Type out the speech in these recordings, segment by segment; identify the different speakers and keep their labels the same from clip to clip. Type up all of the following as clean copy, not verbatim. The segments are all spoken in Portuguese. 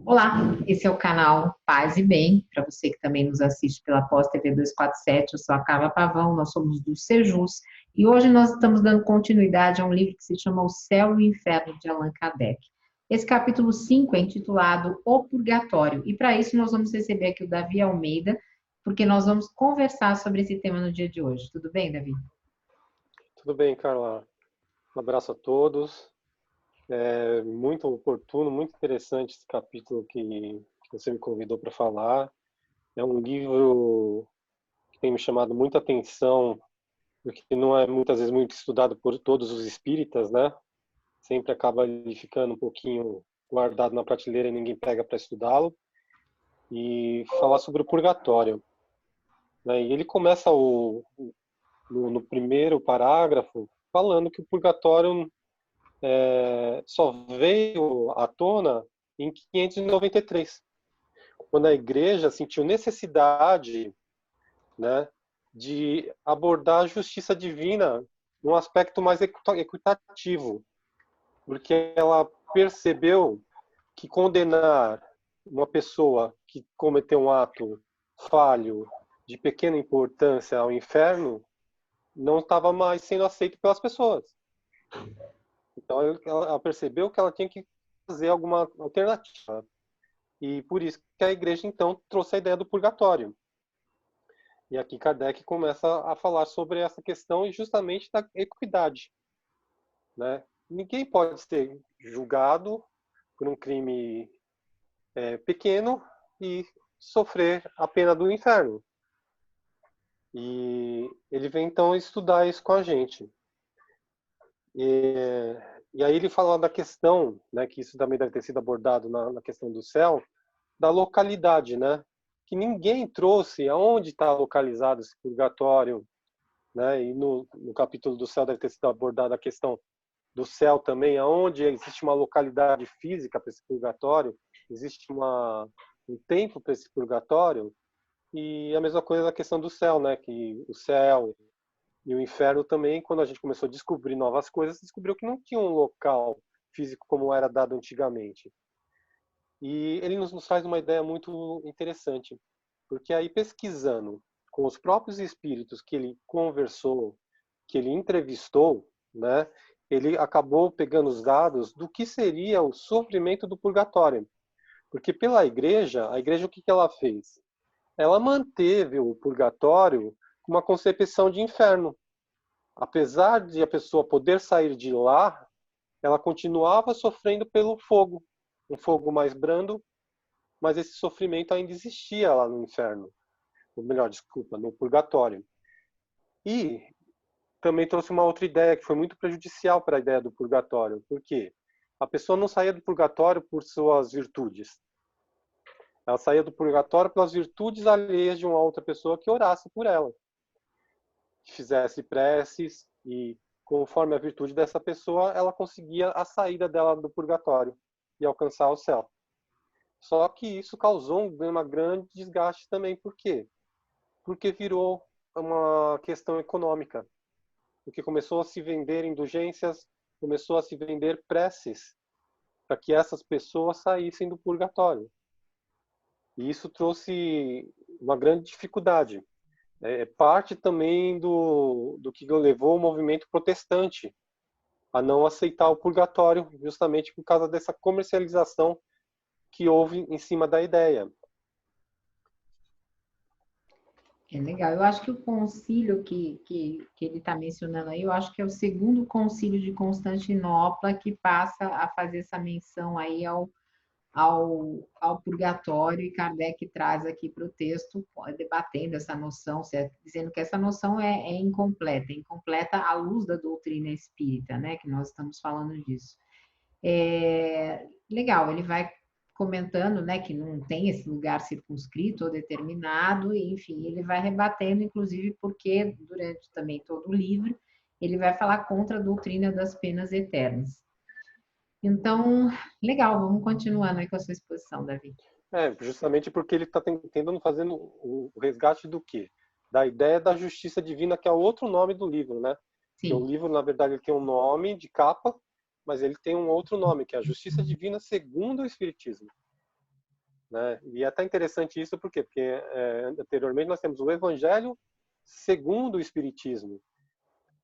Speaker 1: Olá, esse é o canal Paz e Bem, para você que também nos assiste pela Pós TV 247, eu sou a Carla Pavão, nós somos do Sejus, e hoje nós estamos dando continuidade a um livro que se chama O Céu e o Inferno, de Allan Kardec. Esse capítulo 5 é intitulado O Purgatório, e para isso nós vamos receber aqui o Davi Almeida, porque nós vamos conversar sobre esse tema no dia de hoje. Tudo bem, Davi?
Speaker 2: Tudo bem, Carla. Um abraço a todos. É muito oportuno, muito interessante esse capítulo que você me convidou para falar. É um livro que tem me chamado muita atenção, porque não é muitas vezes muito estudado por todos os espíritas, né? Sempre acaba ali ficando um pouquinho guardado na prateleira e ninguém pega para estudá-lo. E falar sobre o purgatório, né? E ele começa no primeiro parágrafo falando que o purgatório só veio à tona em 593, quando a igreja sentiu necessidade, né, de abordar a justiça divina num aspecto mais equitativo, porque ela percebeu que condenar uma pessoa que cometeu um ato falho de pequena importância ao inferno não estava mais sendo aceito pelas pessoas. Então ela percebeu que ela tinha que fazer alguma alternativa. E por isso que a igreja então trouxe a ideia do purgatório. E aqui Kardec começa a falar sobre essa questão e justamente da equidade, né? Ninguém pode ser julgado por um crime pequeno e sofrer a pena do inferno. E ele vem então estudar isso com a gente. E aí ele fala da questão, né, que isso também deve ter sido abordado na questão do céu, da localidade, né? Que ninguém trouxe aonde está localizado esse purgatório, né? E no capítulo do céu deve ter sido abordada a questão do céu também, aonde existe uma localidade física para esse purgatório, existe um tempo para esse purgatório, e a mesma coisa na questão do céu, né? Que o céu e o inferno também, quando a gente começou a descobrir novas coisas, descobriu que não tinha um local físico como era dado antigamente. E ele nos traz uma ideia muito interessante, porque aí pesquisando com os próprios espíritos que ele conversou, que ele entrevistou, né, ele acabou pegando os dados do que seria o sofrimento do purgatório. Porque pela igreja, a igreja o que ela fez? Ela manteve o purgatório com uma concepção de inferno. Apesar de a pessoa poder sair de lá, ela continuava sofrendo pelo fogo, um fogo mais brando, mas esse sofrimento ainda existia lá no inferno, ou melhor, desculpa, no purgatório. E também trouxe uma outra ideia que foi muito prejudicial para a ideia do purgatório. Por quê? A pessoa não saía do purgatório por suas virtudes. Ela saía do purgatório pelas virtudes alheias de uma outra pessoa que orasse por ela, que fizesse preces e, conforme a virtude dessa pessoa, ela conseguia a saída dela do purgatório e alcançar o céu. Só que isso causou uma grande desgaste também. Por quê? Porque virou uma questão econômica. Porque começou a se vender indulgências, começou a se vender preces para que essas pessoas saíssem do purgatório. E isso trouxe uma grande dificuldade. É parte também do que levou o movimento protestante a não aceitar o purgatório, justamente por causa dessa comercialização que houve em cima da ideia.
Speaker 1: É legal. Eu acho que o concílio que ele está mencionando aí, eu acho que é o segundo concílio de Constantinopla que passa a fazer essa menção aí ao purgatório, e Kardec traz aqui para o texto, debatendo essa noção, dizendo que essa noção é incompleta à luz da doutrina espírita, né, que nós estamos falando disso. Legal, ele vai comentando, né, que não tem esse lugar circunscrito ou determinado, e, enfim, ele vai rebatendo, inclusive porque durante também todo o livro ele vai falar contra a doutrina das penas eternas. Então, legal, vamos continuando aí com a sua exposição, Davi.
Speaker 2: Justamente porque ele está tentando fazer o resgate do quê? Da ideia da justiça divina, que é o outro nome do livro, né? Porque o
Speaker 1: Sim,
Speaker 2: livro, na verdade, ele tem um nome de capa, mas ele tem um outro nome, que é a justiça divina segundo o Espiritismo. né? E é até interessante isso, por quê? Porque anteriormente nós temos o Evangelho segundo o Espiritismo,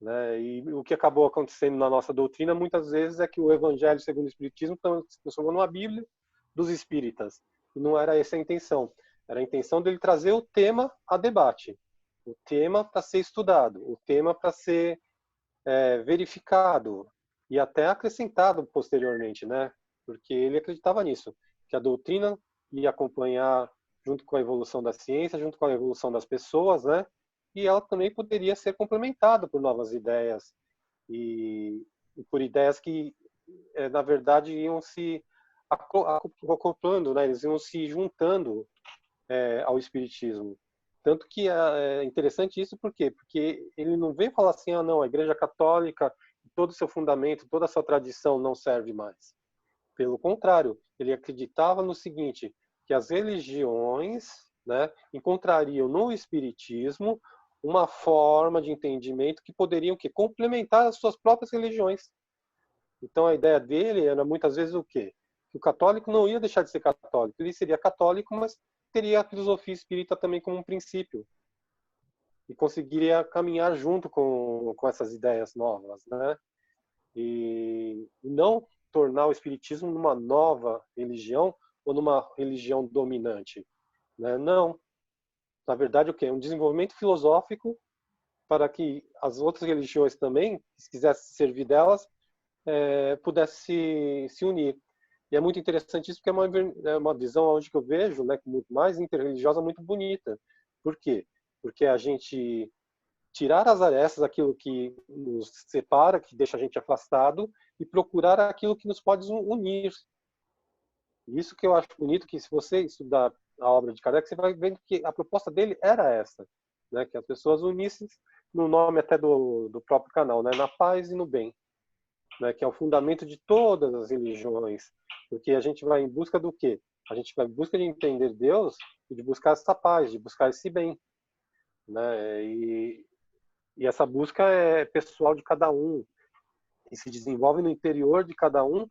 Speaker 2: né? E o que acabou acontecendo na nossa doutrina muitas vezes é que o Evangelho segundo o Espiritismo se transformou numa Bíblia dos espíritas. E não era essa a intenção. Era a intenção dele trazer o tema a debate, o tema para ser estudado, o tema para ser verificado e até acrescentado posteriormente, né? Porque ele acreditava nisso, que a doutrina ia acompanhar junto com a evolução da ciência, junto com a evolução das pessoas, né? E ela também poderia ser complementada por novas ideias e por ideias que, na verdade, iam se acoplando, né? Eles iam se juntando ao espiritismo. Tanto que é interessante isso, por quê? Porque ele não vem falar assim, ah, não, a Igreja Católica, todo o seu fundamento, toda a sua tradição não serve mais. Pelo contrário, ele acreditava no seguinte, que as religiões, né, encontrariam no Espiritismo uma forma de entendimento que poderiam complementar as suas próprias religiões. Então a ideia dele era muitas vezes o quê? Que o católico não ia deixar de ser católico, ele seria católico, mas teria a filosofia espírita também como um princípio e conseguiria caminhar junto com essas ideias novas, né? E não tornar o espiritismo numa nova religião ou numa religião dominante, né? Não. Na verdade, o quê? Um desenvolvimento filosófico para que as outras religiões também, se quisessem servir delas, pudessem se unir. E é muito interessante isso, porque é uma visão hoje que eu vejo, né, muito mais interreligiosa, muito bonita. Por quê? Porque a gente tirar as arestas, aquilo que nos separa, que deixa a gente afastado, e procurar aquilo que nos pode unir. Isso que eu acho bonito, que se você estudar a obra de Kardec, você vai vendo que a proposta dele era essa, né, que as pessoas unissem no nome até do próprio canal, né, na paz e no bem, né, que é o fundamento de todas as religiões, porque a gente vai em busca do quê? A gente vai em busca de entender Deus e de buscar essa paz, de buscar esse bem, né? E essa busca é pessoal de cada um, e se desenvolve no interior de cada um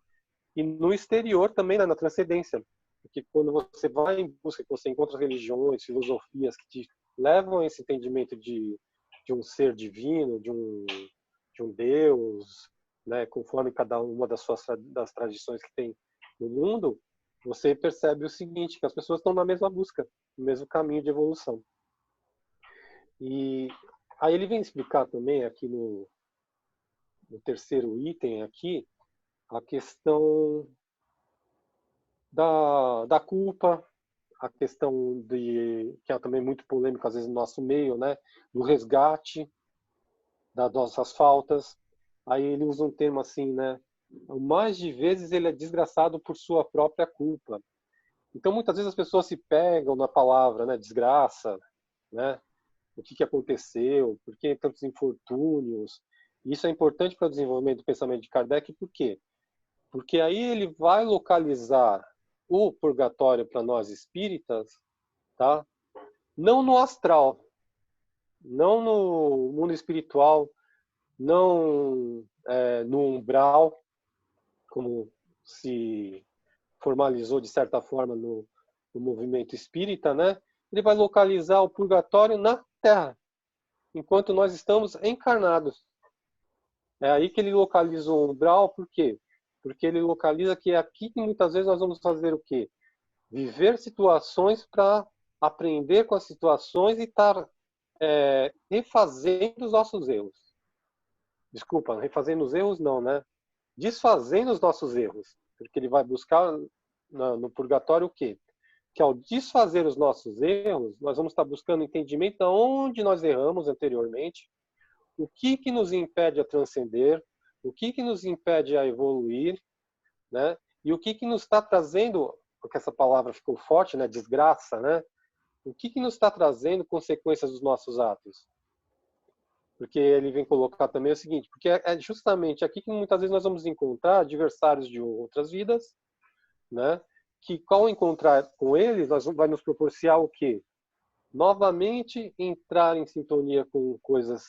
Speaker 2: e no exterior também, né, na transcendência. Porque quando você vai em busca, você encontra religiões, filosofias que te levam a esse entendimento de um ser divino, de um Deus, né, conforme cada uma das tradições que tem no mundo, você percebe o seguinte, que as pessoas estão na mesma busca, no mesmo caminho de evolução. E aí ele vem explicar também aqui no terceiro item aqui, a questão da culpa, a questão que é também muito polêmico às vezes no nosso meio, né, do resgate das nossas faltas. Aí ele usa um termo assim, né, mais de vezes ele é desgraçado por sua própria culpa. Então muitas vezes as pessoas se pegam na palavra, né, desgraça, né, o que aconteceu, por que tantos infortúnios. Isso é importante para o desenvolvimento do pensamento de Kardec, por quê? Porque aí ele vai localizar o purgatório para nós espíritas, tá? Não no astral, não no mundo espiritual, não no umbral, como se formalizou de certa forma no movimento espírita, né? Ele vai localizar o purgatório na Terra, enquanto nós estamos encarnados. É aí que ele localiza o umbral, por quê? Porque ele localiza que é aqui que muitas vezes nós vamos fazer o quê? Viver situações para aprender com as situações e estar refazendo os nossos erros. Desculpa, refazendo os erros não, né? Desfazendo os nossos erros. Porque ele vai buscar no purgatório o quê? Que ao desfazer os nossos erros, nós vamos estar buscando entendimento de onde nós erramos anteriormente, o que nos impede a transcender, o que nos impede a evoluir, né? E o que nos está trazendo, porque essa palavra ficou forte, né? Desgraça, né? O que nos está trazendo consequências dos nossos atos? Porque ele vem colocar também o seguinte, porque é justamente aqui que muitas vezes nós vamos encontrar adversários de outras vidas, né? Que ao encontrar com eles, vai nos proporcionar o quê? Novamente entrar em sintonia com coisas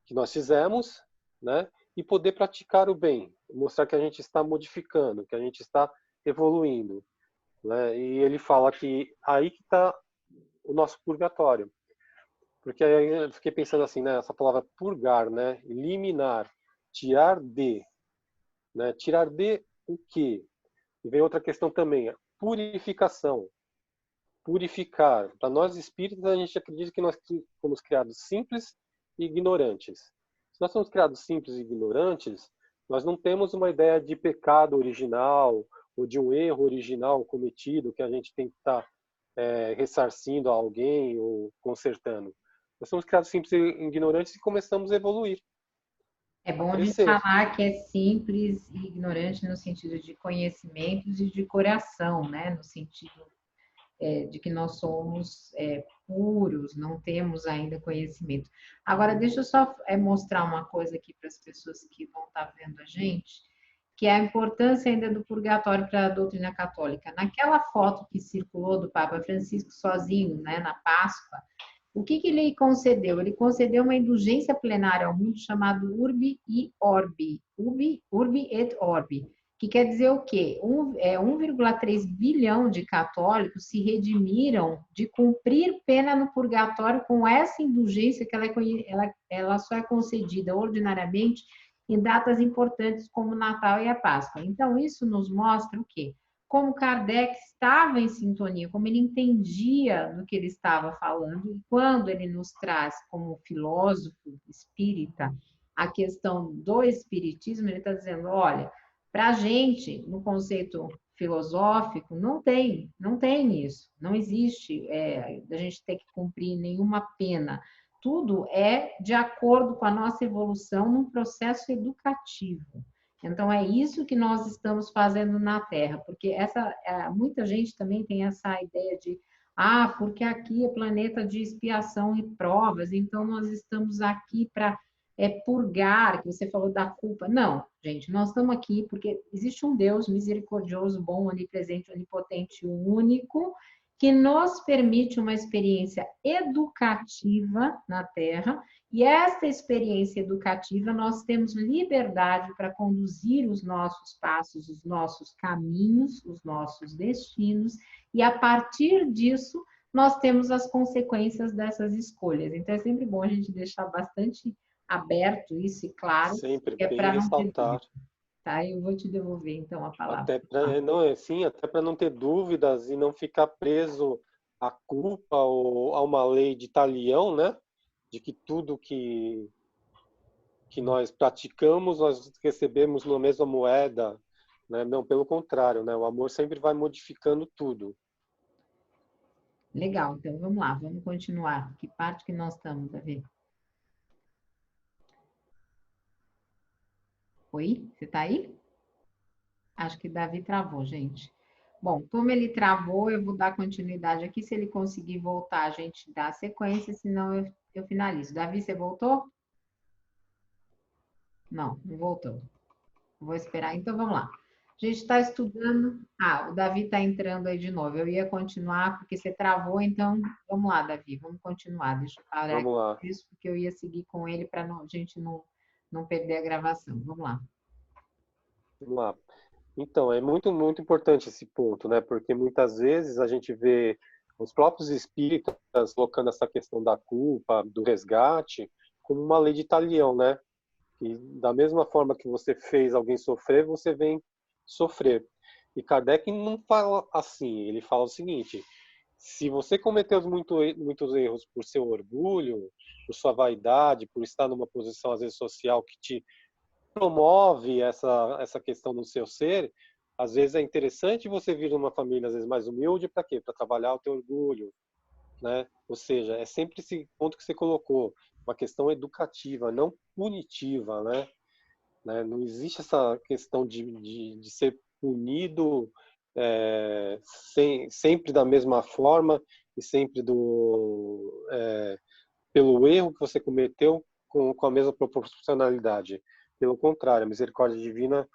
Speaker 2: que nós fizemos, né? E poder praticar o bem, mostrar que a gente está modificando, que a gente está evoluindo. né? E ele fala que aí que está o nosso purgatório. Porque aí eu fiquei pensando assim, né? Essa palavra purgar, né? Eliminar, tirar de, né? Tirar de o quê? E vem outra questão também, a purificação. Purificar. Para nós espíritas, a gente acredita que nós fomos criados simples e ignorantes. Se nós somos criados simples e ignorantes, nós não temos uma ideia de pecado original ou de um erro original cometido que a gente tem que estar ressarcindo a alguém ou consertando. Nós somos criados simples e ignorantes e começamos a evoluir,
Speaker 1: É
Speaker 2: a
Speaker 1: bom a gente
Speaker 2: crescer.
Speaker 1: falar que é simples e ignorante no sentido de conhecimentos e de coração, né? No sentido de que nós somos puros, não temos ainda conhecimento. Agora, deixa eu só mostrar uma coisa aqui para as pessoas que vão estar vendo a gente, que é a importância ainda do purgatório para a doutrina católica. Naquela foto que circulou do Papa Francisco sozinho, né, na Páscoa, o que, que ele concedeu? Ele concedeu uma indulgência plenária ao mundo chamado Urbi e Orbi, Urbi et Orbi, que quer dizer o quê? 1,3 bilhão de católicos se redimiram de cumprir pena no purgatório com essa indulgência que ela só é concedida ordinariamente em datas importantes como o Natal e a Páscoa. Então, isso nos mostra o quê? Como Kardec estava em sintonia, como ele entendia do que ele estava falando, e quando ele nos traz como filósofo espírita a questão do espiritismo, ele está dizendo, olha, para a gente, no conceito filosófico, não tem isso, não existe a gente ter que cumprir nenhuma pena. Tudo é de acordo com a nossa evolução num processo educativo. Então, é isso que nós estamos fazendo na Terra, porque muita gente também tem essa ideia de, porque aqui é planeta de expiação e provas, então nós estamos aqui para purgar, que você falou da culpa. Não, gente, nós estamos aqui porque existe um Deus misericordioso, bom, onipresente, onipotente, único, que nos permite uma experiência educativa na Terra, e essa experiência educativa nós temos liberdade para conduzir os nossos passos, os nossos caminhos, os nossos destinos, e a partir disso nós temos as consequências dessas escolhas. Então é sempre bom a gente deixar bastante aberto isso e claro,
Speaker 2: Sempre
Speaker 1: que é
Speaker 2: bem
Speaker 1: para não ter
Speaker 2: ressaltar.
Speaker 1: dúvida, tá? Eu vou te devolver então a palavra.
Speaker 2: Até para não é assim, até para não ter dúvidas e não ficar preso à culpa ou a uma lei de talião, né? De que tudo que nós praticamos nós recebemos na mesma moeda, né? Não, pelo contrário, né? O amor sempre vai modificando tudo.
Speaker 1: Legal, então vamos lá, vamos continuar. Que parte que nós estamos, Davi? Oi, você está aí? Acho que Davi travou, gente. Bom, como ele travou, eu vou dar continuidade aqui. Se ele conseguir voltar, a gente dá a sequência, senão eu finalizo. Davi, você voltou? Não, não voltou. Vou esperar, então vamos lá. A gente está estudando. O Davi está entrando aí de novo. Eu ia continuar porque você travou, então vamos lá, Davi, vamos continuar. Deixa eu parar aqui
Speaker 2: Vamos lá.
Speaker 1: isso, porque eu ia seguir com ele para a gente não perder a gravação. Vamos lá.
Speaker 2: Vamos lá. Então, é muito, muito importante esse ponto, né? Porque muitas vezes a gente vê os próprios espíritas colocando essa questão da culpa, do resgate, como uma lei de talião, né? E da mesma forma que você fez alguém sofrer, você vem sofrer. E Kardec não fala assim, ele fala o seguinte: se você cometeu muitos erros por seu orgulho, por sua vaidade, por estar numa posição às vezes social que te promove essa questão no seu ser, às vezes é interessante você vir de uma família às vezes mais humilde para quê? Para trabalhar o teu orgulho, né? Ou seja, é sempre esse ponto que você colocou, uma questão educativa, não punitiva, né? Não existe essa questão de ser punido sempre da mesma forma e sempre pelo erro que você cometeu com a mesma proporcionalidade. Pelo contrário, a misericórdia divina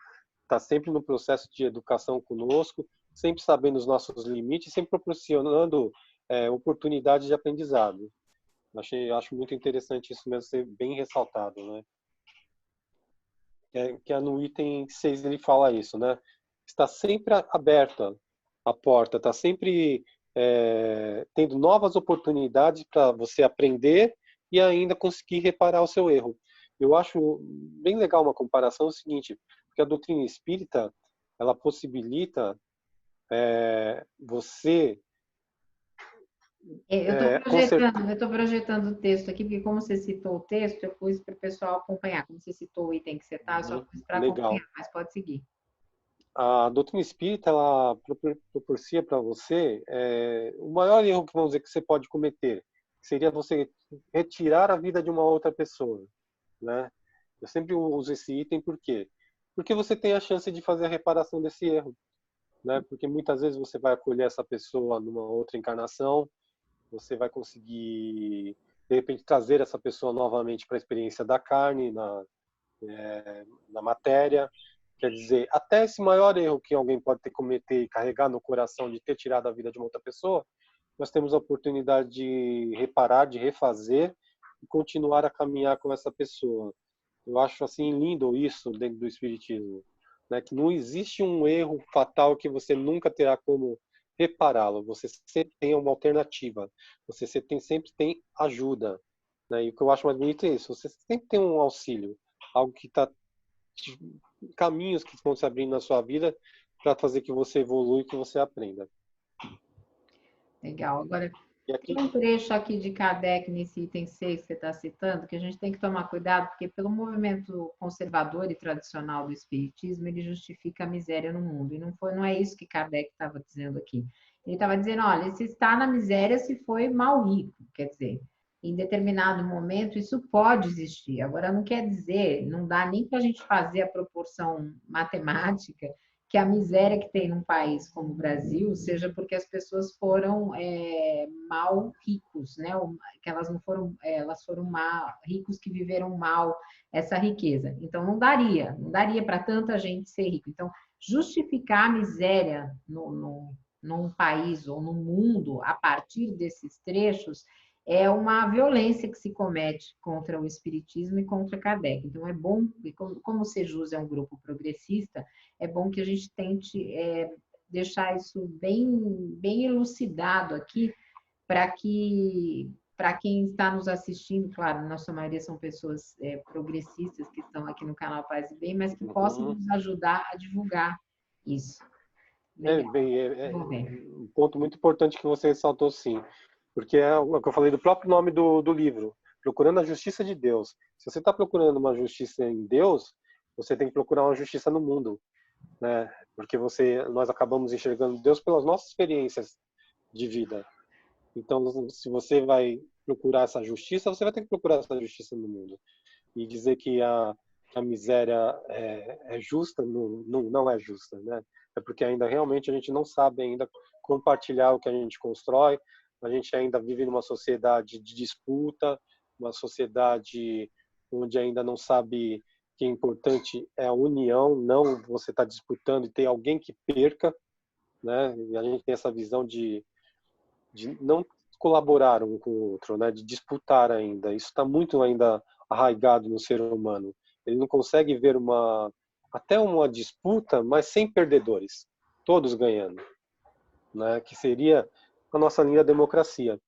Speaker 2: está sempre no processo de educação conosco, sempre sabendo os nossos limites, sempre proporcionando oportunidades de aprendizado. Acho muito interessante isso mesmo ser bem ressaltado, né? Que no item 6 ele fala isso, né? Está sempre aberta a porta, está sempre tendo novas oportunidades para você aprender e ainda conseguir reparar o seu erro. Eu acho bem legal uma comparação o seguinte, porque a doutrina espírita, ela possibilita você consertar.
Speaker 1: Eu estou projetando o texto aqui, porque como você citou o texto, eu pus para o pessoal acompanhar. Como você citou o item que você está, eu só pus para
Speaker 2: Legal.
Speaker 1: acompanhar, mas pode seguir.
Speaker 2: A doutrina espírita, ela propicia para você o maior erro que vamos dizer que você pode cometer, seria você retirar a vida de uma outra pessoa, né? Eu sempre uso esse item por quê? Porque você tem a chance de fazer a reparação desse erro, né? Porque muitas vezes você vai acolher essa pessoa numa outra encarnação, você vai conseguir de repente trazer essa pessoa novamente para a experiência da carne, na matéria. Quer dizer, até esse maior erro que alguém pode ter cometer e carregar no coração de ter tirado a vida de uma outra pessoa, nós temos a oportunidade de reparar, de refazer e continuar a caminhar com essa pessoa. Eu acho assim lindo isso dentro do espiritismo, né? Que não existe um erro fatal que você nunca terá como repará-lo. Você sempre tem uma alternativa. Você sempre tem ajuda, né? E o que eu acho mais bonito é isso. Você sempre tem um auxílio, algo que está caminhos que vão se abrindo na sua vida para fazer que você evolua e que você aprenda.
Speaker 1: Legal. Agora,
Speaker 2: E aqui,
Speaker 1: tem um trecho aqui de Kardec nesse item 6 que você está citando, que a gente tem que tomar cuidado, porque pelo movimento conservador e tradicional do Espiritismo, ele justifica a miséria no mundo. E não é isso que Kardec estava dizendo aqui. Ele estava dizendo, olha, se está na miséria, se foi mal rico. Quer dizer, em determinado momento isso pode existir. Agora, não quer dizer, não dá nem para a gente fazer a proporção matemática que a miséria que tem num país como o Brasil seja porque as pessoas foram mal ricos, né? Que elas não foram, elas foram mal, ricos que viveram mal essa riqueza. Então não daria para tanta gente ser rico. Então justificar a miséria num país ou no mundo a partir desses trechos é uma violência que se comete contra o espiritismo e contra Kardec. Então é bom, como o Sejus é um grupo progressista, é bom que a gente tente deixar isso bem elucidado aqui, para quem está nos assistindo, claro, nossa maioria são pessoas progressistas que estão aqui no canal Paz e Bem, mas que possam nos ajudar a divulgar isso. Legal.
Speaker 2: um ponto muito importante que você ressaltou, sim, porque é o que eu falei do próprio nome do livro, procurando a justiça de Deus. Se você está procurando uma justiça em Deus, você tem que procurar uma justiça no mundo, né? Porque nós acabamos enxergando Deus pelas nossas experiências de vida. Então, se você vai procurar essa justiça, você vai ter que procurar essa justiça no mundo. E dizer que a miséria é justa, não é justa, né? É porque ainda realmente a gente não sabe ainda compartilhar o que a gente constrói, a gente ainda vive numa sociedade de disputa, uma sociedade onde ainda não sabe que é importante é a união, não você estar disputando e ter alguém que perca, né? E a gente tem essa visão de não colaborar um com o outro, né? De disputar ainda. Isso está muito ainda arraigado no ser humano. Ele não consegue ver até uma disputa, mas sem perdedores, todos ganhando, né? Que seria a nossa linha democracia,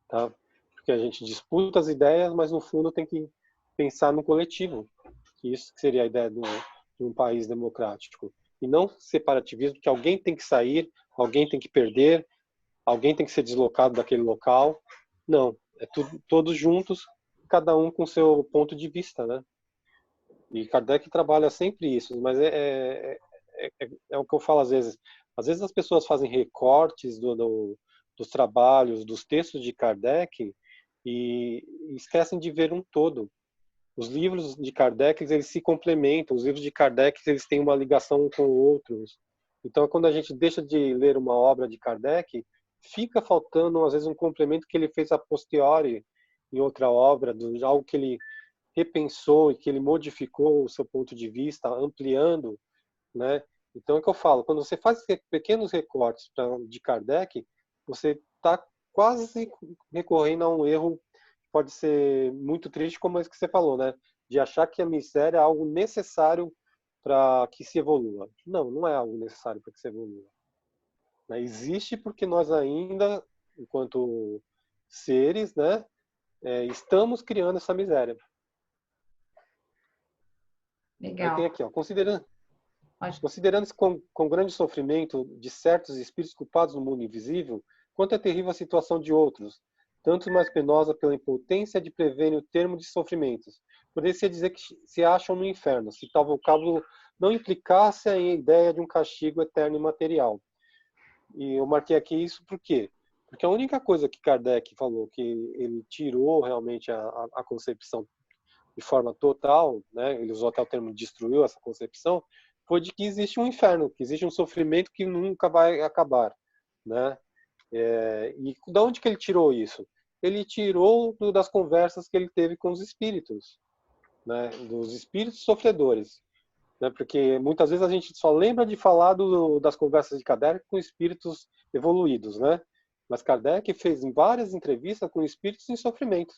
Speaker 2: tá? Porque a gente disputa as ideias, mas no fundo tem que pensar no coletivo. Que isso seria a ideia de um país democrático. E não separativismo, que alguém tem que sair, alguém tem que perder, alguém tem que ser deslocado daquele local. Não, é todos juntos, cada um com seu ponto de vista, né? E Kardec trabalha sempre isso, mas é o que eu falo às vezes. Às vezes as pessoas fazem recortes dos trabalhos, dos textos de Kardec e esquecem de ver um todo. Os livros de Kardec, eles se complementam, os livros de Kardec, eles têm uma ligação um com outros. Então, quando a gente deixa de ler uma obra de Kardec, fica faltando, às vezes, um complemento que ele fez a posteriori em outra obra, de algo que ele repensou e que ele modificou o seu ponto de vista, ampliando, né? Então, é o que eu falo, quando você faz pequenos recortes de Kardec, você está quase recorrendo a um erro que pode ser muito triste, como esse que você falou, né? De achar que a miséria é algo necessário para que se evolua. Não é algo necessário para que se evolua. né? Existe porque nós ainda, enquanto seres, né, estamos criando essa miséria. Aí tem
Speaker 1: Legal.
Speaker 2: aqui, ó, considerando
Speaker 1: Pode.
Speaker 2: Considerando-se com grande sofrimento de certos espíritos culpados no mundo invisível, quanto é terrível a situação de outros, tanto mais penosa pela impotência de preverem o termo de sofrimentos. Poderia-se dizer que se acham no inferno, se tal vocábulo não implicasse a ideia de um castigo eterno e material. E eu marquei aqui isso por quê? Porque a única coisa que Kardec falou que ele tirou realmente a concepção de forma total, né, ele usou até o termo destruiu essa concepção, foi de que existe um inferno, que existe um sofrimento que nunca vai acabar, né? E da onde que ele tirou isso? Ele tirou das conversas que ele teve com os espíritos, né? Dos espíritos sofredores, né? Porque muitas vezes a gente só lembra de falar das conversas de Kardec com espíritos evoluídos, né? Mas Kardec fez várias entrevistas com espíritos em sofrimento,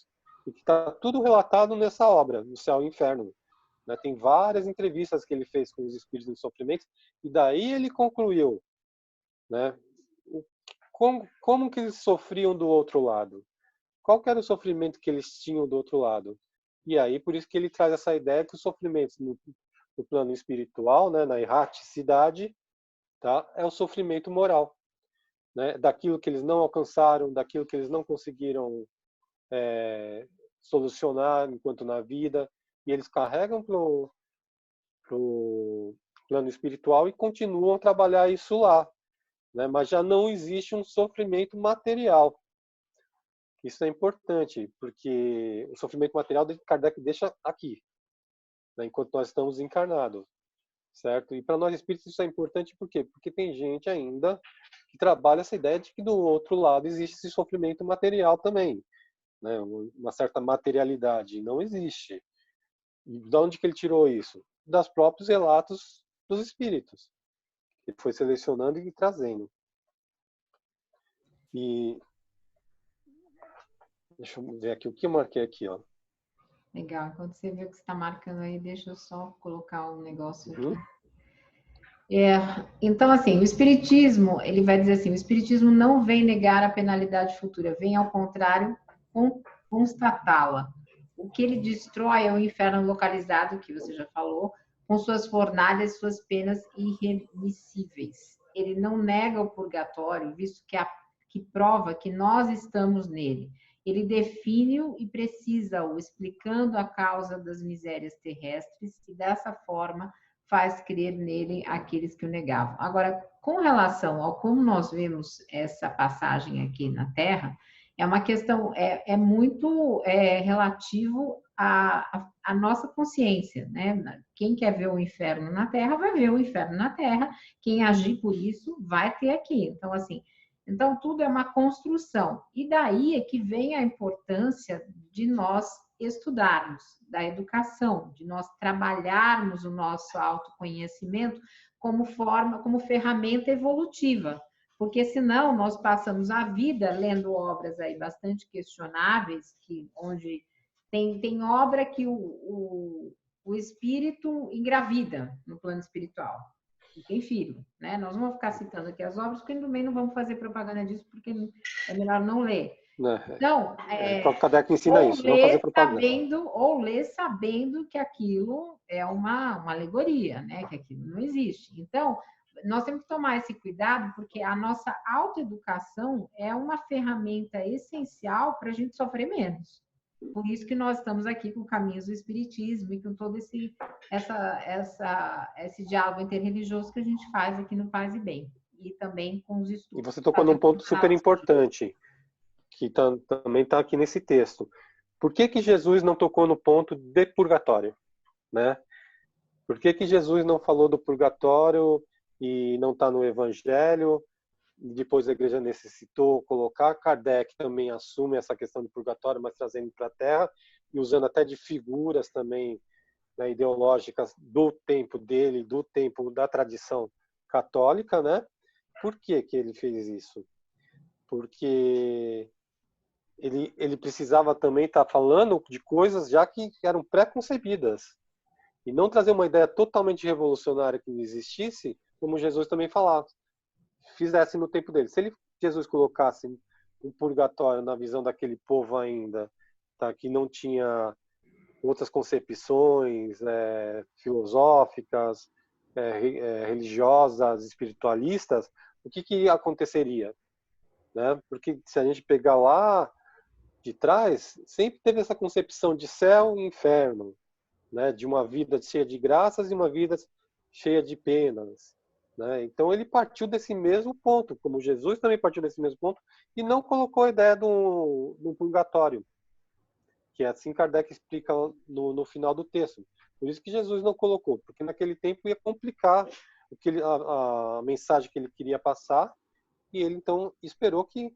Speaker 2: e que está tudo relatado nessa obra, No Céu e Inferno. Né? Tem várias entrevistas que ele fez com os espíritos em sofrimento, e daí ele concluiu, né? Como que eles sofriam do outro lado? Qual que era o sofrimento que eles tinham do outro lado? E aí, por isso que ele traz essa ideia que os sofrimentos no plano espiritual, né, na erraticidade, tá, é o sofrimento moral, né, daquilo que eles não alcançaram, daquilo que eles não conseguiram solucionar enquanto na vida, e eles carregam pro plano espiritual e continuam a trabalhar isso lá, né, mas já não existe um sofrimento material. Isso é importante, porque o sofrimento material Kardec deixa aqui, né, enquanto nós estamos encarnados, certo? E para nós espíritos isso é importante por quê? Porque tem gente ainda que trabalha essa ideia de que do outro lado existe esse sofrimento material também, né? Uma certa materialidade. Não existe. E de onde que ele tirou isso? Das próprios relatos dos espíritos. Ele foi selecionando e trazendo. E deixa eu ver aqui o que eu marquei aqui, ó.
Speaker 1: Legal. Quando você vê o que você está marcando aí, deixa eu só colocar um negócio aqui.
Speaker 2: Uhum.
Speaker 1: Então, assim, o Espiritismo, ele vai dizer assim, o Espiritismo não vem negar a penalidade futura, vem, ao contrário, constatá-la. O que ele destrói é o inferno localizado, que você já falou, com suas fornalhas, suas penas irremissíveis. Ele não nega o purgatório, visto que prova que nós estamos nele. Ele define-o e precisa-o, explicando a causa das misérias terrestres, e dessa forma faz crer nele aqueles que o negavam. Agora, com relação ao como nós vemos essa passagem aqui na Terra, é uma questão, muito relativo à nossa consciência, né? Quem quer ver o inferno na Terra, vai ver o inferno na Terra, quem agir por isso, vai ter aqui. Então, assim, então tudo é uma construção. E daí é que vem a importância de nós estudarmos, da educação, de nós trabalharmos o nosso autoconhecimento como forma, como ferramenta evolutiva, porque senão nós passamos a vida lendo obras aí bastante questionáveis, onde tem obra que o espírito engravida no plano espiritual. E tem filho, né? Nós não vamos ficar citando aqui as obras, porque também não vamos fazer propaganda disso, porque é melhor não ler. Então,
Speaker 2: O próprio Kardec ensina isso, não fazer propaganda.
Speaker 1: ou ler sabendo que aquilo é uma alegoria, né? Que aquilo não existe. Então, nós temos que tomar esse cuidado, porque a nossa autoeducação é uma ferramenta essencial para a gente sofrer menos. Por isso que nós estamos aqui com Caminhos do Espiritismo e com todo esse diálogo interreligioso que a gente faz aqui no Paz e Bem. E também com os estudos.
Speaker 2: E você tocou num ponto super importante, que também está aqui nesse texto. Por que Jesus não tocou no ponto de purgatório? Né? Por que Jesus não falou do purgatório e não está no Evangelho? Depois a igreja necessitou colocar. Kardec também assume essa questão do purgatório, mas trazendo para a Terra e usando até de figuras também, né, ideológicas do tempo dele, do tempo da tradição católica, né? Por que que ele fez isso? Porque ele precisava também estar falando de coisas já que eram pré-concebidas e não trazer uma ideia totalmente revolucionária que não existisse, como Jesus também falava. fizesse no tempo dele. Se Jesus colocasse um purgatório na visão daquele povo ainda, tá, que não tinha outras concepções filosóficas, religiosas, espiritualistas, o que aconteceria? Né? Porque se a gente pegar lá de trás, sempre teve essa concepção de céu e inferno, né? De uma vida cheia de graças e uma vida cheia de penas. Né? Então ele partiu desse mesmo ponto, como Jesus também partiu desse mesmo ponto, e não colocou a ideia do purgatório, que é assim Kardec explica no final do texto. Por isso que Jesus não colocou, porque naquele tempo ia complicar a mensagem que ele queria passar, e ele então esperou que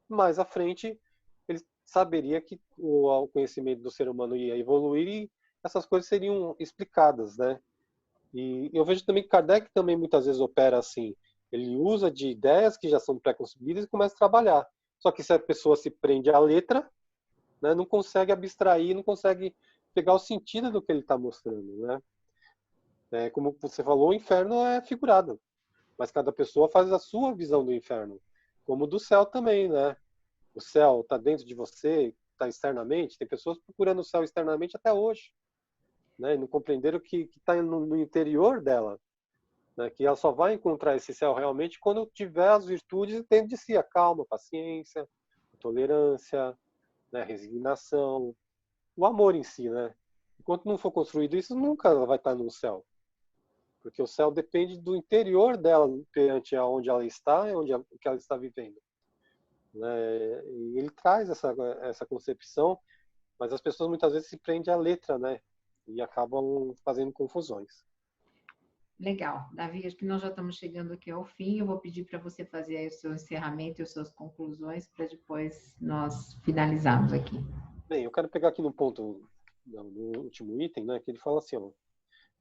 Speaker 2: mais à frente ele saberia que o conhecimento do ser humano ia evoluir e essas coisas seriam explicadas, né? E eu vejo também que Kardec também muitas vezes opera assim. Ele usa de ideias que já são pré-concebidas e começa a trabalhar. Só que se a pessoa se prende à letra, né, não consegue abstrair, não consegue pegar o sentido do que ele está mostrando, né? Como você falou, o inferno é figurado, mas cada pessoa faz a sua visão do inferno, como do céu também, né? O céu está dentro de você, está externamente. Tem pessoas procurando o céu externamente até hoje, né? E não compreenderam que está no interior dela, né? Que ela só vai encontrar esse céu realmente quando tiver as virtudes dentro de si, a calma, a paciência, a tolerância, né? A resignação, o amor em si, né? Enquanto não for construído isso, nunca ela vai estar no céu. Porque o céu depende do interior dela perante aonde ela está e o que ela está vivendo. Né? E ele traz essa concepção, mas as pessoas muitas vezes se prendem à letra, né? E acabam fazendo confusões.
Speaker 1: Legal. Davi, acho que nós já estamos chegando aqui ao fim. Eu vou pedir para você fazer aí o seu encerramento e as suas conclusões para depois nós finalizarmos aqui.
Speaker 2: Bem, eu quero pegar aqui no ponto, no último item, né? Que ele fala assim, ó,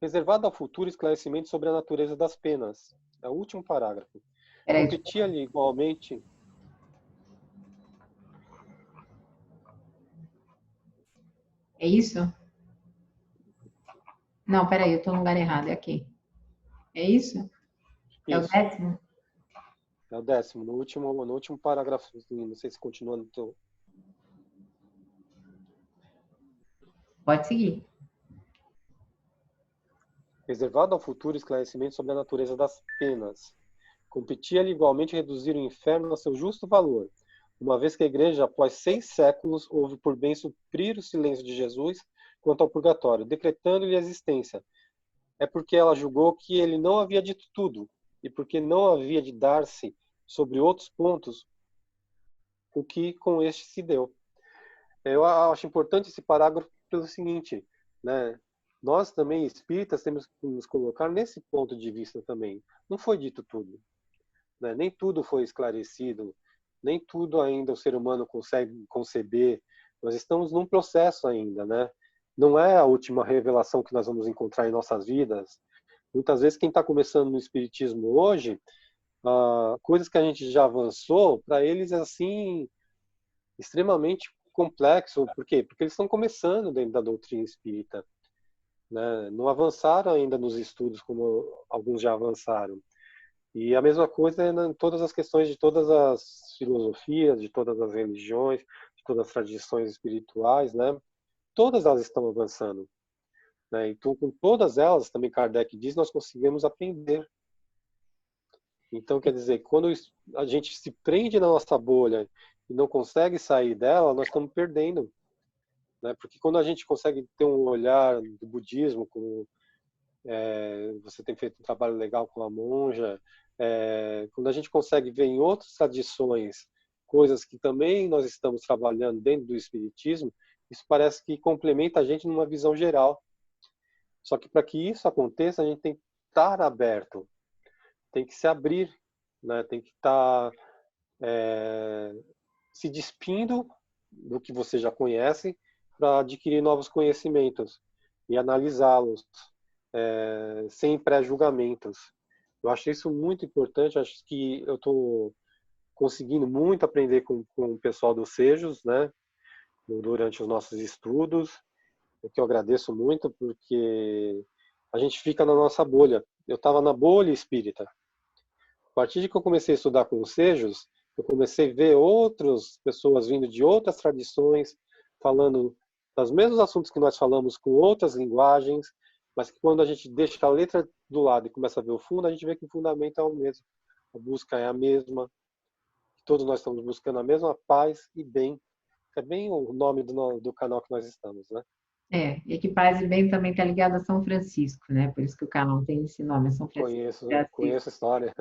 Speaker 2: reservado ao futuro esclarecimento sobre a natureza das penas. É o último parágrafo. Competia-lhe igualmente...
Speaker 1: É isso? Não, peraí, eu estou no lugar errado, é aqui. É isso? É o
Speaker 2: Isso.
Speaker 1: 10º?
Speaker 2: É o 10º, no último parágrafo, não sei se continua no teu...
Speaker 1: Pode seguir.
Speaker 2: Reservado ao futuro esclarecimento sobre a natureza das penas. Competia-lhe igualmente reduzir o inferno a seu justo valor, uma vez que a Igreja, após 6 séculos, houve por bem suprir o silêncio de Jesus quanto ao purgatório, decretando-lhe a existência. É porque ela julgou que ele não havia dito tudo, e porque não havia de dar-se sobre outros pontos o que com este se deu. Eu acho importante esse parágrafo pelo seguinte, né? Nós também, espíritas, temos que nos colocar nesse ponto de vista também. Não foi dito tudo, né? Nem tudo foi esclarecido, nem tudo ainda o ser humano consegue conceber. Nós estamos num processo ainda, né? Não é a última revelação que nós vamos encontrar em nossas vidas. Muitas vezes quem está começando no espiritismo hoje, coisas que a gente já avançou, para eles é assim extremamente complexo. Por quê? Porque eles estão começando dentro da doutrina espírita, né? Não avançaram ainda nos estudos como alguns já avançaram. E a mesma coisa é em todas as questões de todas as filosofias, de todas as religiões, de todas as tradições espirituais, né? Todas elas estão avançando, né? Então, com todas elas, também Kardec diz, nós conseguimos aprender. Então, quer dizer, quando a gente se prende na nossa bolha e não consegue sair dela, nós estamos perdendo, né? Porque quando a gente consegue ter um olhar do budismo, como você tem feito um trabalho legal com a monja, quando a gente consegue ver em outras tradições coisas que também nós estamos trabalhando dentro do espiritismo, isso parece que complementa a gente numa visão geral. Só que para que isso aconteça, a gente tem que estar aberto, tem que se abrir, né? Tem que estar se despindo do que você já conhece para adquirir novos conhecimentos e analisá-los sem pré-julgamentos. Eu acho isso muito importante. Acho que eu estou conseguindo muito aprender com o pessoal dos Sejos, né, durante os nossos estudos, o que eu agradeço muito, porque a gente fica na nossa bolha. Eu estava na bolha espírita, partir de que eu comecei a estudar concejos, eu comecei a ver outras pessoas vindo de outras tradições, falando dos mesmos assuntos que nós falamos com outras linguagens, mas que quando a gente deixa a letra do lado e começa a ver o fundo, a gente vê que o fundamento é o mesmo. A busca é a mesma, todos nós estamos buscando a mesma paz e bem. É bem o nome do canal que nós estamos, né?
Speaker 1: E que Paz e Bem também está ligado a São Francisco, né? Por isso que o canal tem esse nome, é São Francisco de Assis.
Speaker 2: Conheço a história.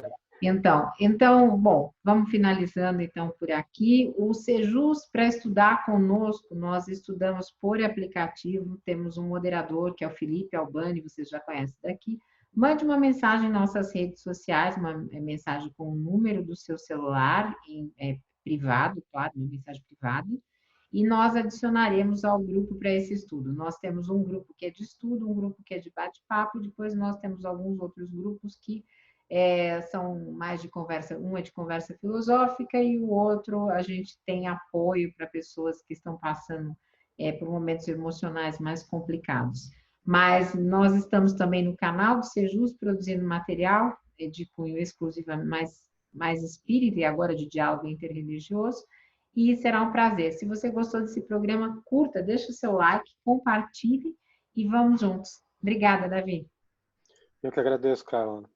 Speaker 1: Então, bom, vamos finalizando então por aqui. O Sejus, para estudar conosco, nós estudamos por aplicativo, temos um moderador, que é o Felipe Albani, vocês já conhecem daqui. Mande uma mensagem em nossas redes sociais, uma mensagem com o número do seu celular, privado, claro, uma mensagem privada, e nós adicionaremos ao grupo para esse estudo. Nós temos um grupo que é de estudo, um grupo que é de bate-papo, depois nós temos alguns outros grupos que são mais de conversa, um é de conversa filosófica e o outro a gente tem apoio para pessoas que estão passando por momentos emocionais mais complicados. Mas nós estamos também no canal do Sejus produzindo material de cunho exclusivo mais espírita e agora de diálogo interreligioso, e será um prazer. Se você gostou desse programa, curta, deixa o seu like, compartilhe e vamos juntos. Obrigada, Davi.
Speaker 2: Eu que agradeço, Carla.